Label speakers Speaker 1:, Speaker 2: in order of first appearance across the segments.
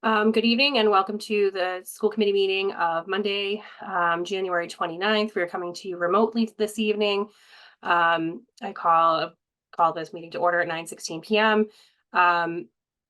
Speaker 1: Good evening and welcome to the school committee meeting of Monday, January 29th. We're coming to you remotely this evening. I call this meeting to order at 9:16 p.m.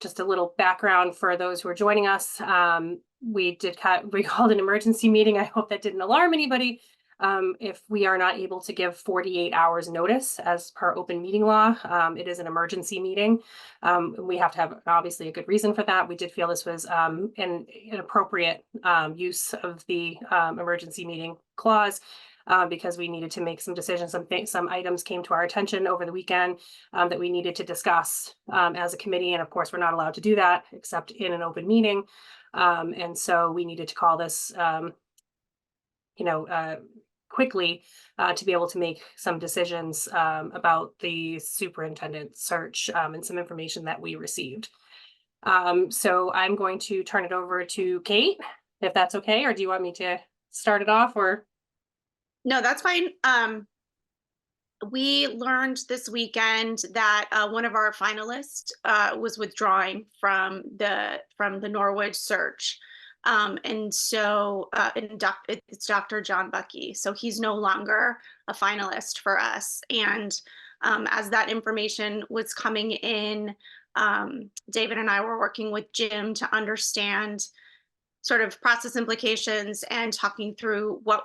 Speaker 1: Just a little background for those who are joining us. We called an emergency meeting. I hope that didn't alarm anybody. If we are not able to give 48 hours notice as per open meeting law, it is an emergency meeting. We have to have obviously a good reason for that. We did feel this was an appropriate use of the emergency meeting clause because we needed to make some decisions. Some items came to our attention over the weekend that we needed to discuss as a committee. And of course, we're not allowed to do that except in an open meeting. And so we needed to call this, quickly to be able to make some decisions about the superintendent search and some information that we received. So I'm going to turn it over to Kate, if that's okay, or do you want me to start it off or?
Speaker 2: No, that's fine. We learned this weekend that one of our finalists was withdrawing from the Norwood search. And so it's Dr. John Bucky. So he's no longer a finalist for us. And as that information was coming in, David and I were working with Jim to understand sort of process implications and talking through what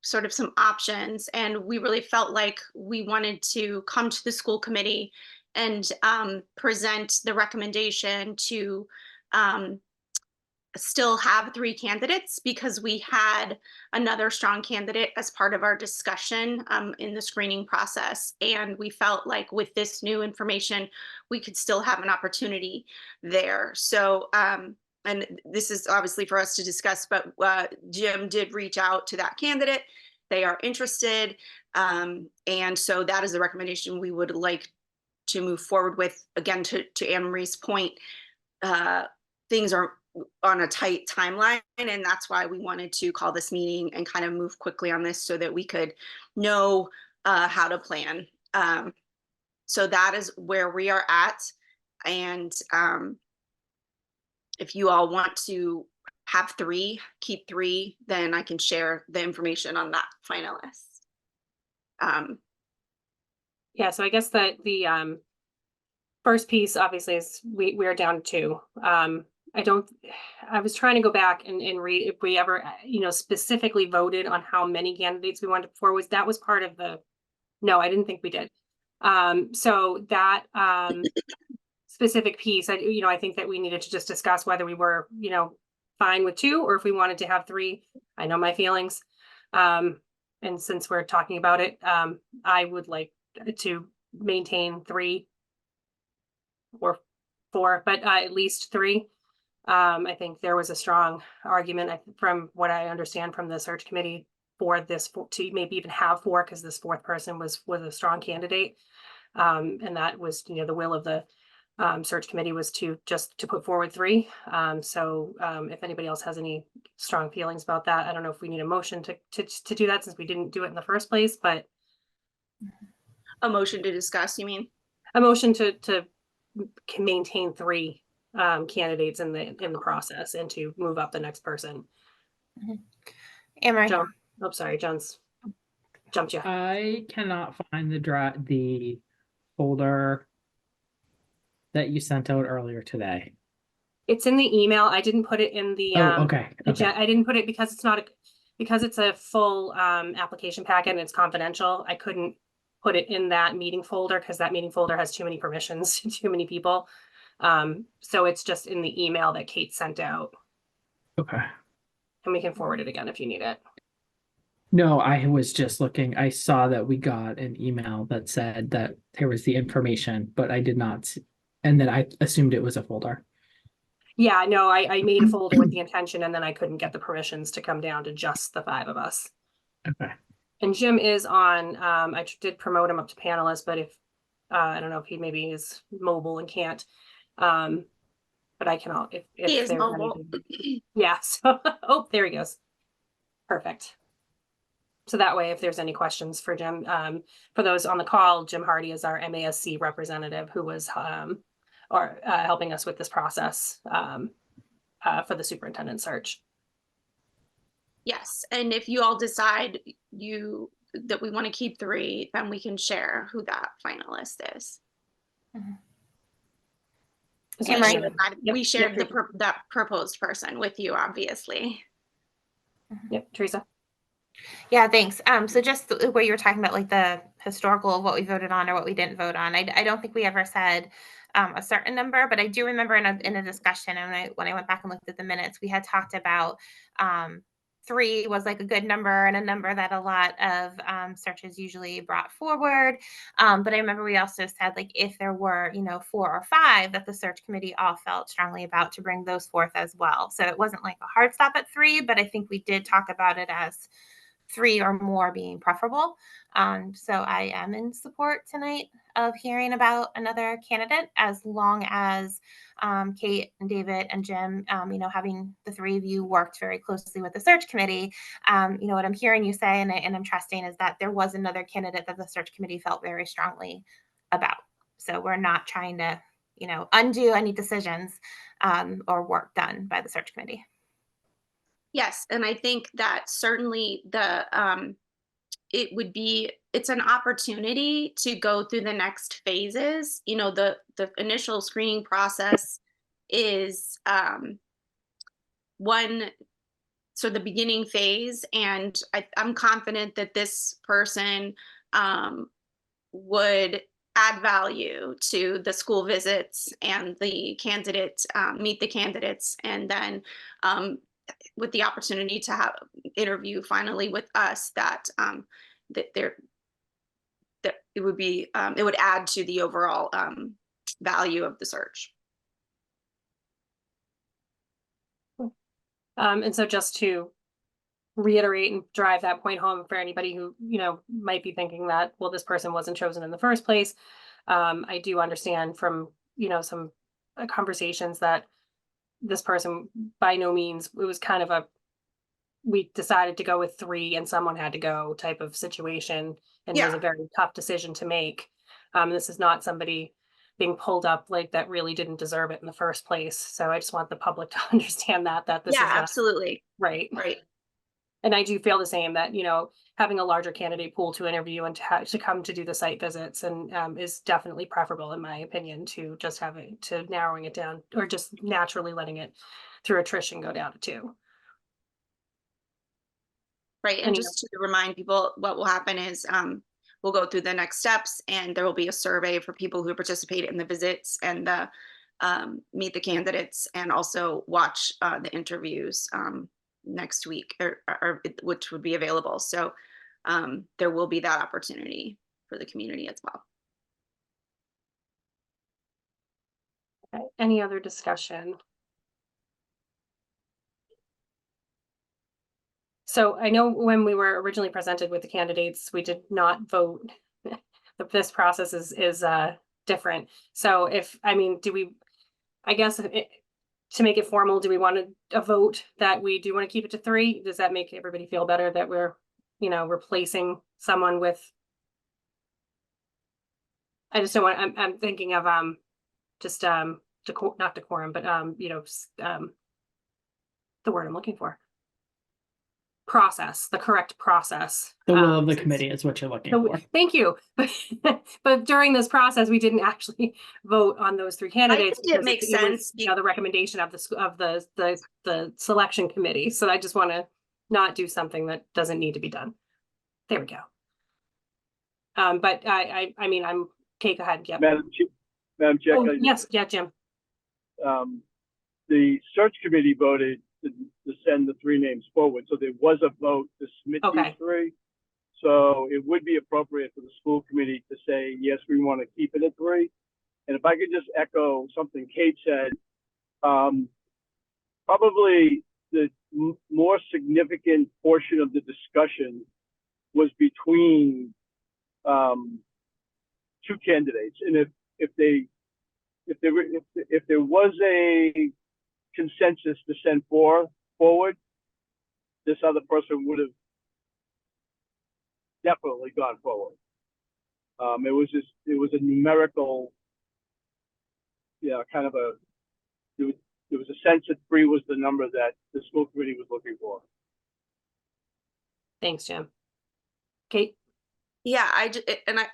Speaker 2: sort of some options. And we really felt like we wanted to come to the school committee and present the recommendation to still have 3 candidates because we had another strong candidate as part of our discussion in the screening process. And we felt like with this new information, we could still have an opportunity there. So, and this is obviously for us to discuss, but Jim did reach out to that candidate. They are interested. And so that is the recommendation we would like to move forward with. Again, to Anne Marie's point, things are on a tight timeline, and that's why we wanted to call this meeting and kind of move quickly on this so that we could know how to plan. So that is where we are at. And if you all want to have 3, keep 3, then I can share the information on that finalist.
Speaker 1: Yeah, so I guess that the first piece obviously is we're down to 2. I was trying to go back and read if we ever, specifically voted on how many candidates we wanted before. That was part of the, no, I didn't think we did. So that specific piece, I think that we needed to just discuss whether we were, fine with 2 or if we wanted to have 3. I know my feelings. And since we're talking about it, I would like to maintain 3 or 4, but at least 3. I think there was a strong argument from what I understand from the search committee for this to maybe even have 4 because this 4th person was a strong candidate. And that was, the will of the search committee was to put forward 3. So if anybody else has any strong feelings about that, I don't know if we need a motion to do that since we didn't do it in the first place, but
Speaker 2: a motion to discuss, you mean?
Speaker 1: A motion to maintain 3 candidates in the process and to move up the next person.
Speaker 3: Amory.
Speaker 1: Joan, oh sorry, John's jumped you.
Speaker 3: I cannot find the folder that you sent out earlier today.
Speaker 1: It's in the email. I didn't put it in the
Speaker 3: okay.
Speaker 1: I didn't put it because it's a full application packet and it's confidential. I couldn't put it in that meeting folder because that meeting folder has too many permissions to too many people. So it's just in the email that Kate sent out.
Speaker 3: Okay.
Speaker 1: And we can forward it again if you need it.
Speaker 3: No, I was just looking. I saw that we got an email that said that there was the information, but I did not. And then I assumed it was a folder.
Speaker 1: Yeah, no, I made a folder with the intention and then I couldn't get the permissions to come down to just the 5 of us.
Speaker 3: Okay.
Speaker 1: And Jim is on, I did promote him up to panelist, but if, I don't know if he maybe is mobile and can't. But I can, if
Speaker 2: he is mobile.
Speaker 1: Yeah, so, oh, there he goes. Perfect. So that way, if there's any questions for Jim, for those on the call, Jim Hardy is our MASC representative who was helping us with this process. for the superintendent search.
Speaker 2: Yes, and if you all decide that we want to keep 3, then we can share who that finalist is.
Speaker 1: Is
Speaker 4: Hey,
Speaker 1: there
Speaker 4: Mike.
Speaker 1: any other- Yep,
Speaker 2: We shared
Speaker 1: yep,
Speaker 2: that proposed person with you, obviously.
Speaker 1: Yep, Teresa.
Speaker 4: Yeah, thanks. So just where you were talking about like the historical of what we voted on or what we didn't vote on, I don't think we ever said a certain number, but I do remember in a discussion, and when I went back and looked at the minutes, we had talked about 3 was like a good number and a number that a lot of searches usually brought forward. But I remember we also said like if there were 4 or 5 that the search committee all felt strongly about, to bring those forth as well. So it wasn't like a hard stop at 3, but I think we did talk about it as 3 or more being preferable. So I am in support tonight of hearing about another candidate, as long as Kate and David and Jim, having the 3 of you worked very closely with the search committee. What I'm hearing you say, and I'm trusting, is that there was another candidate that the search committee felt very strongly about. So we're not trying to, undo any decisions or work done by the search committee.
Speaker 2: Yes, and I think that certainly it's an opportunity to go through the next phases. The initial screening process is the beginning phase, and I'm confident that this person would add value to the school visits and the candidate, meet the candidates, and then with the opportunity to have interview finally with us, that it would add to the overall value of the search.
Speaker 1: And so just to reiterate and drive that point home for anybody who, might be thinking that, well, this person wasn't chosen in the first place. I do understand from, some conversations that this person, by no means, it was kind of we decided to go with 3 and someone had to go type of situation. And it was a very tough decision to make. This is not somebody being pulled up like that really didn't deserve it in the first place. So I just want the public to understand that this is not
Speaker 2: Absolutely.
Speaker 1: right.
Speaker 2: Right.
Speaker 1: And I do feel the same, that, having a larger candidate pool to interview and to come to do the site visits and is definitely preferable, in my opinion, to just to narrowing it down, or just naturally letting it through attrition go down to 2.
Speaker 2: Right. And just to remind people, what will happen is we'll go through the next steps, and there will be a survey for people who participate in the visits and the meet the candidates, and also watch the interviews next week, or which would be available. So there will be that opportunity for the community as well.
Speaker 1: Okay. Any other discussion? So I know when we were originally presented with the candidates, we did not vote. This process is different. So I guess to make it formal, do we want a vote that we do want to keep it to 3? Does that make everybody feel better that we're, replacing someone with? I just don't want, I'm thinking of just not decorum, but the word I'm looking for. Process, the correct process.
Speaker 3: The will of the committee is what you're looking for.
Speaker 1: Thank you. But during this process, we didn't actually vote on those 3 candidates.
Speaker 2: It makes sense.
Speaker 1: The recommendation of the selection committee. So I just want to not do something that doesn't need to be done. There we go. But I'm Kate. Go ahead. Yep.
Speaker 5: Madam Chair.
Speaker 1: Oh, yes. Yeah, Jim.
Speaker 5: The search committee voted to send the 3 names forward. So there was a vote to submit these 3. So it would be appropriate for the school committee to say, yes, we want to keep it at 3. And if I could just echo something Kate said, probably the more significant portion of the discussion was between 2 candidates. And if there was a consensus to send 4 forward, this other person would have definitely gone forward. It was a numerical, there was a sense that 3 was the number that the school committee was looking for.
Speaker 1: Thanks, Jim. Kate?
Speaker 2: Yeah, I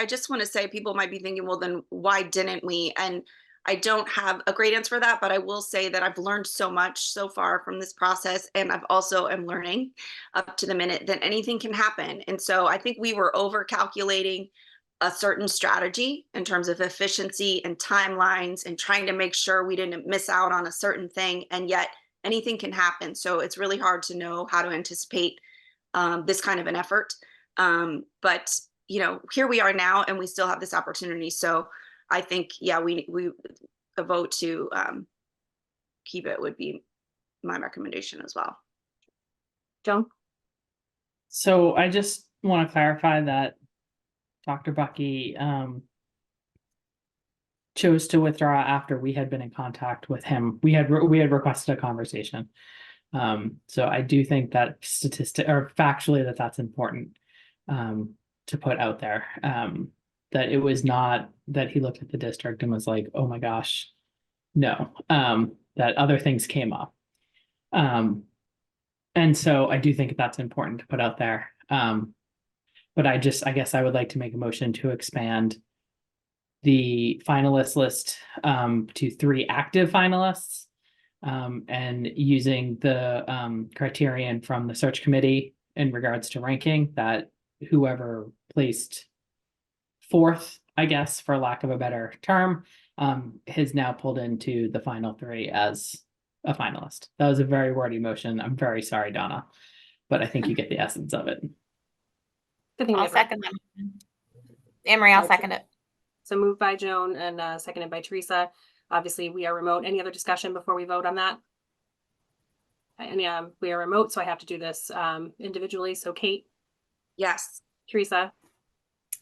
Speaker 2: just want to say people might be thinking, well, then why didn't we? And I don't have a great answer for that, but I will say that I've learned so much so far from this process, and I've also am learning up to the minute that anything can happen. And so I think we were over calculating a certain strategy in terms of efficiency and timelines and trying to make sure we didn't miss out on a certain thing, and yet anything can happen. So it's really hard to know how to anticipate this kind of an effort. But here we are now, and we still have this opportunity. So I think, yeah, we a vote to keep it would be my recommendation as well.
Speaker 1: Joan?
Speaker 3: So I just want to clarify that Dr. Bucky chose to withdraw after we had been in contact with him. We had requested a conversation. So I do think that factually that's important to put out there. That it was not that he looked at the district and was like, oh my gosh, no, that other things came up. And so I do think that's important to put out there. But I guess I would like to make a motion to expand the finalist list to 3 active finalists, and using the criterion from the search committee in regards to ranking, that whoever placed 4th, I guess, for lack of a better term, has now pulled into the final 3 as a finalist. That was a very wordy motion. I'm very sorry, Donna, but I think you get the essence of it.
Speaker 1: Good thing we
Speaker 4: I'll
Speaker 1: have-
Speaker 4: second that. Anne-Marie, I'll second it.
Speaker 1: So moved by Joan and seconded by Teresa. Obviously, we are remote. Any other discussion before we vote on that? And we are remote, so I have to do this individually. So Kate,
Speaker 2: Yes.
Speaker 1: Teresa,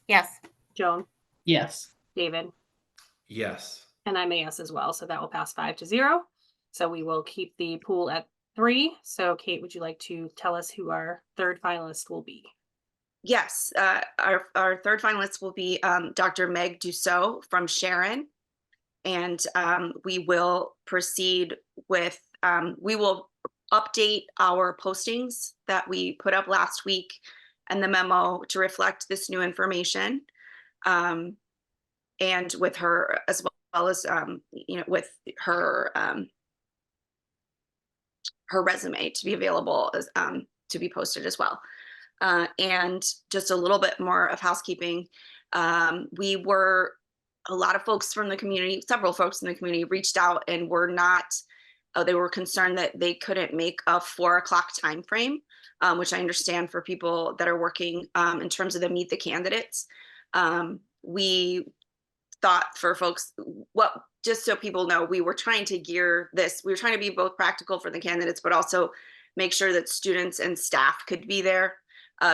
Speaker 4: Yes.
Speaker 1: Joan,
Speaker 3: Yes.
Speaker 1: David,
Speaker 6: Yes.
Speaker 1: and I'm a yes as well. So that will pass 5-0. So we will keep the pool at 3. So Kate, would you like to tell us who our 3rd finalist will be?
Speaker 2: Yes, our 3rd finalist will be Dr. Meg Dussault from Sharon. And we will proceed with, we will update our postings that we put up last week and the memo to reflect this new information. And with her, as well as, with her, her resume to be available as, to be posted as well. And just a little bit more of housekeeping. A lot of folks from the community, several folks in the community reached out and were not, they were concerned that they couldn't make a 4 o'clock time frame, which I understand for people that are working in terms of the meet the candidates. We thought for folks, just so people know, we were trying to gear this, we were trying to be both practical for the candidates, but also make sure that students and staff could be there.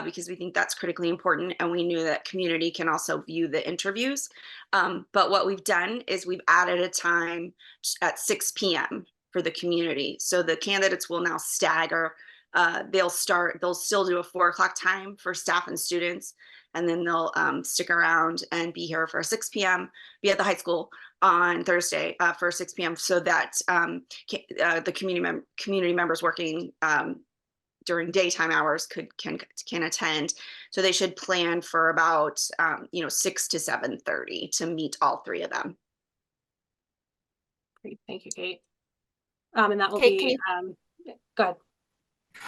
Speaker 2: Because we think that's critically important, and we knew that community can also view the interviews. But what we've done is we've added a time at 6 p.m. for the community. So the candidates will now stagger. They'll still do a 4 o'clock time for staff and students, and then they'll stick around and be here for 6 p.m., be at the high school on Thursday for 6 p.m. so that the community members working during daytime hours can attend. So they should plan for about 6 to 7:30 to meet all 3 of them.
Speaker 1: Great, thank you, Kate. And that will
Speaker 4: Kate,
Speaker 1: be go ahead.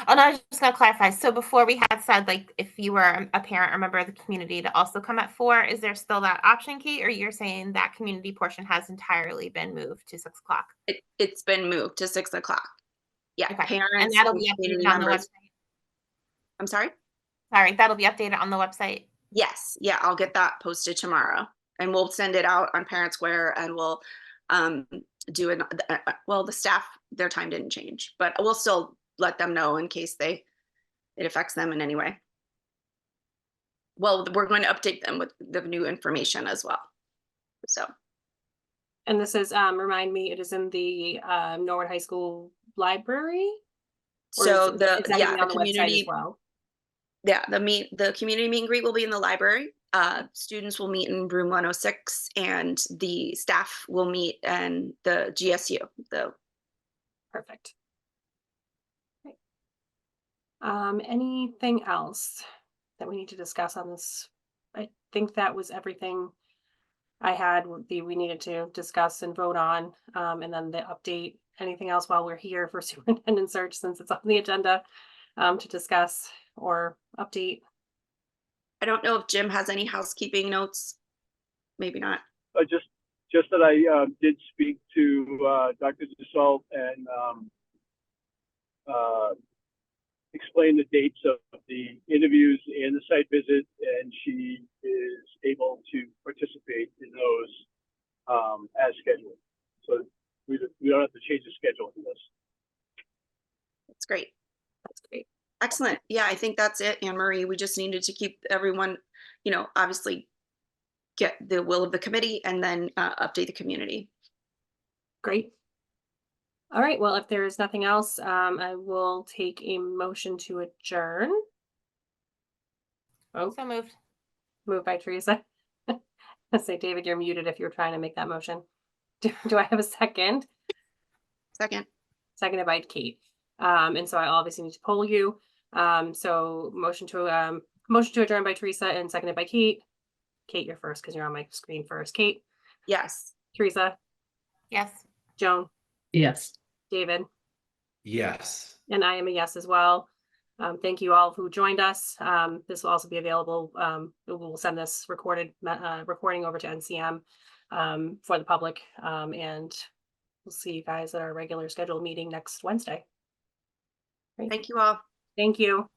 Speaker 4: Oh, no, I was just gonna clarify. So before we had said, like, if you were a parent or member of the community to also come at 4, is there still that option, Kate? Or you're saying that community portion has entirely been moved to 6 o'clock?
Speaker 2: It's been moved to 6 o'clock. Yeah,
Speaker 4: Okay.
Speaker 2: parents
Speaker 4: And that'll be
Speaker 2: community
Speaker 4: updated on the
Speaker 2: members.
Speaker 4: website.
Speaker 2: I'm sorry?
Speaker 4: Sorry, that'll be updated on the website.
Speaker 2: Yes, yeah, I'll get that posted tomorrow, and we'll send it out on Parent Square, and we'll do it. Well, the staff, their time didn't change, but we'll still let them know in case it affects them in any way. Well, we're going to update them with the new information as well. So.
Speaker 1: And this is remind me, it is in the Norwood High School library.
Speaker 2: So
Speaker 1: is that
Speaker 2: the
Speaker 1: on the website
Speaker 2: community
Speaker 1: as well?
Speaker 2: Yeah, the community meet and greet will be in the library. Students will meet in room 106, and the staff will meet in the GSU, the
Speaker 1: Perfect. Great. Anything else that we need to discuss on this? I think that was everything I had we needed to discuss and vote on, and then the update. Anything else while we're here for superintendent search, since it's on the agenda, to discuss or update?
Speaker 2: I don't know if Jim has any housekeeping notes. Maybe not.
Speaker 5: Just that I did speak to Dr. Dussault and explain the dates of the interviews and the site visit, and she is able to participate in those as scheduled. So we don't have to change the schedule for this.
Speaker 2: That's great.
Speaker 1: That's great.
Speaker 2: Excellent. Yeah, I think that's it, Anne Marie. We just needed to keep everyone, obviously get the will of the committee and then update the community.
Speaker 1: Great. All right, well, if there is nothing else, I will take a motion to adjourn. Oh,
Speaker 4: So moved.
Speaker 1: moved by Teresa. I say, David, you're muted if you're trying to make that motion. Do I have a second?
Speaker 2: Second.
Speaker 1: Seconded by Kate. And so I obviously need to poll you. So motion to adjourn by Teresa and seconded by Kate. Kate, you're first because you're on my screen first. Kate,
Speaker 2: Yes.
Speaker 1: Teresa,
Speaker 4: Yes.
Speaker 1: Joan,
Speaker 3: Yes.
Speaker 1: David,
Speaker 6: Yes.
Speaker 1: and I am a yes as well. Thank you all who joined us. This will also be available. We'll send this recording over to NCM for the public. And we'll see you guys at our regular scheduled meeting next Wednesday. Great.
Speaker 2: Thank you all.
Speaker 1: Thank you.